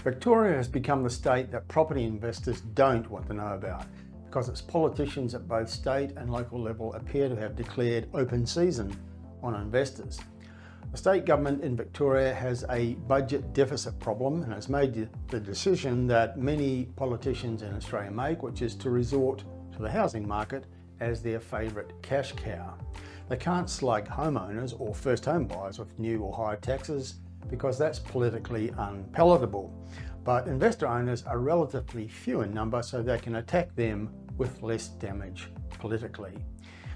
Victoria has become the state that property investors don't want to know about because its politicians at both state and local level appear to have declared open season on investors. The state government in Victoria has a budget deficit problem and has made the decision that many politicians in Australia make, which is to resort to the housing market as their favourite cash cow. They can't slug homeowners or first home buyers with new or higher taxes because that's politically unpalatable. But investor owners are relatively few in number, so they can attack them with less damage politically.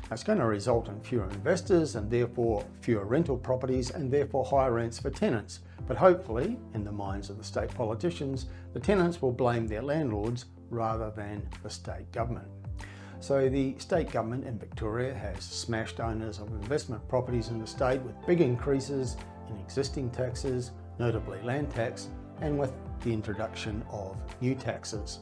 That's going to result in fewer investors and therefore fewer rental properties and therefore higher rents for tenants. But hopefully, in the minds of the state politicians, the tenants will blame their landlords rather than the state government. So the state government in Victoria has smashed owners of investment properties in the state with big increases in existing taxes, notably land tax, and with the introduction of new taxes.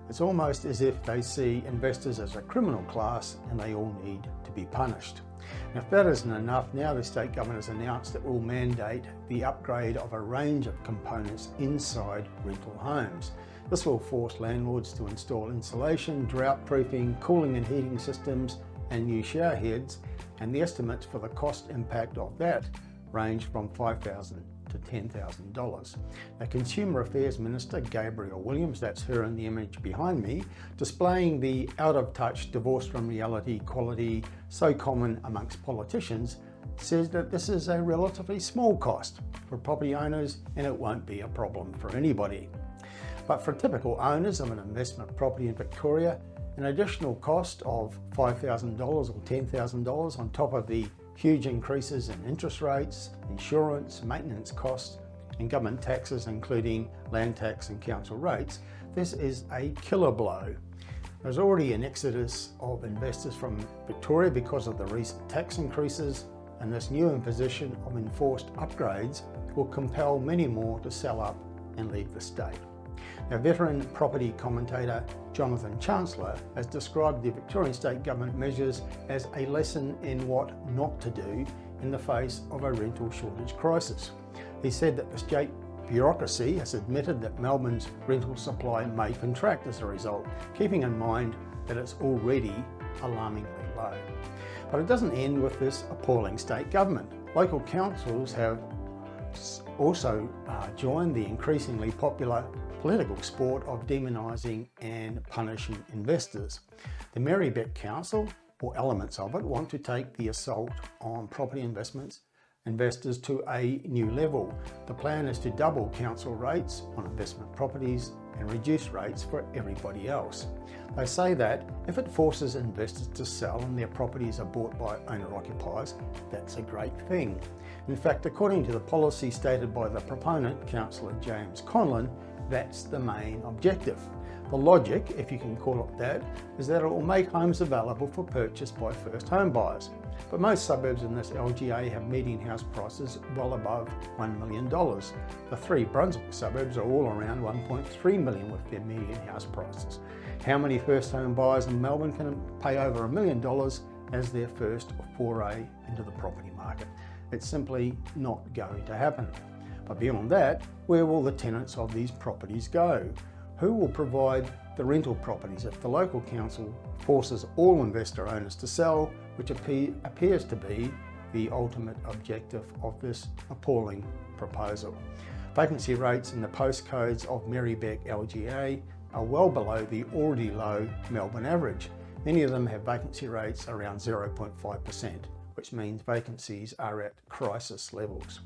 It's almost as if they see investors as a criminal class and they all need to be punished. And if that isn't enough, now the state government has announced it will mandate the upgrade of a range of components inside rental homes. This will force landlords to install insulation, drought-proofing, cooling and heating systems and new shower heads, and the estimates for the cost impact of that range from $5,000 to $10,000. Now, Consumer Affairs Minister Gabrielle Williams, that's her in the image behind me, displaying the out-of-touch, divorced from reality quality so common amongst politicians, says that this is a relatively small cost for property owners and it won't be a problem for anybody. But for typical owners of an investment property in Victoria, an additional cost of $5,000 or $10,000 on top of the huge increases in interest rates, insurance, maintenance costs, and government taxes, including land tax and council rates, this is a killer blow. There's already an exodus of investors from Victoria because of the recent tax increases, and this new imposition of enforced upgrades will compel many more to sell up and leave the state. Now, veteran property commentator Jonathan Chancellor has described the Victorian state government measures as a lesson in what not to do in the face of a rental shortage crisis. He said that the state bureaucracy has admitted that Melbourne's rental supply may contract as a result, keeping in mind that it's already alarmingly low. But it doesn't end with this appalling state government. Local councils have also joined the increasingly popular political sport of demonising and punishing investors. The Marybeck Council, or elements of it, want to take the assault on property investors to a new level. The plan is to double council rates on investment properties and reduce rates for everybody else. They say that if it forces investors to sell and their properties are bought by owner-occupiers, that's a great thing. In fact, according to the policy stated by the proponent, Councillor James Conlon, that's the main objective. The logic, if you can call it that, is that it will make homes available for purchase by first home buyers. But most suburbs in this LGA have median house prices well above $1 million. The three Brunswick suburbs are all around $1.3 million with their median house prices. How many first home buyers in Melbourne can pay over $1 million as their first foray into the property market? It's simply not going to happen. But beyond that, where will the tenants of these properties go? Who will provide the rental properties if the local council forces all investor owners to sell, which appears to be the ultimate objective of this appalling proposal? Vacancy rates in the postcodes of Marybeck LGA are well below the already low Melbourne average. Many of them have vacancy rates around 0.5%. which means vacancies are at crisis levels.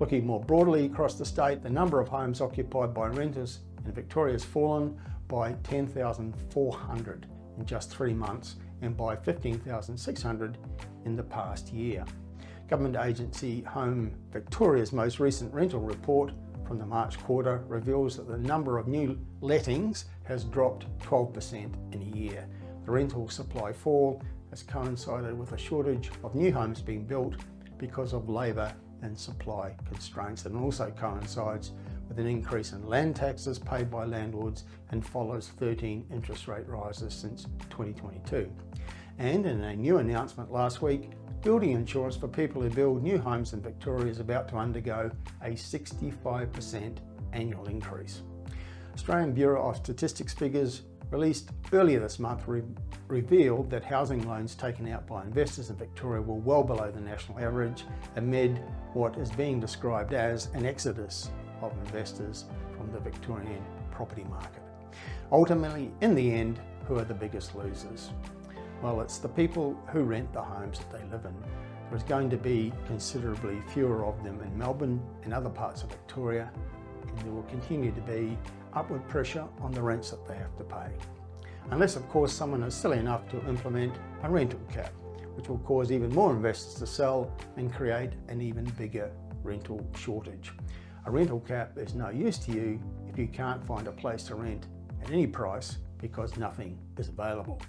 Looking more broadly across the state, the number of homes occupied by renters in Victoria has fallen by 10,400 in just 3 months and by 15,600 in the past year. Government agency Home Victoria's most recent rental report from the March quarter reveals that the number of new lettings has dropped 12% in a year. The rental supply fall has coincided with a shortage of new homes being built because of labour and supply constraints, and also coincides with an increase in land taxes paid by landlords and follows 13 interest rate rises since 2022. And in a new announcement last week, building insurance for people who build new homes in Victoria is about to undergo a 65% annual increase. Australian Bureau of Statistics figures released earlier this month revealed that housing loans taken out by investors in Victoria were well below the national average amid what is being described as an exodus of investors from the Victorian property market. Ultimately, in the end, who are the biggest losers? Well, it's the people who rent the homes that they live in. There's going to be considerably fewer of them in Melbourne and other parts of Victoria, and there will continue to be upward pressure on the rents that they have to pay. Unless, of course, someone is silly enough to implement a rental cap, which will cause even more investors to sell and create an even bigger rental shortage. A rental cap is no use to you if you can't find a place to rent at any price because nothing is available.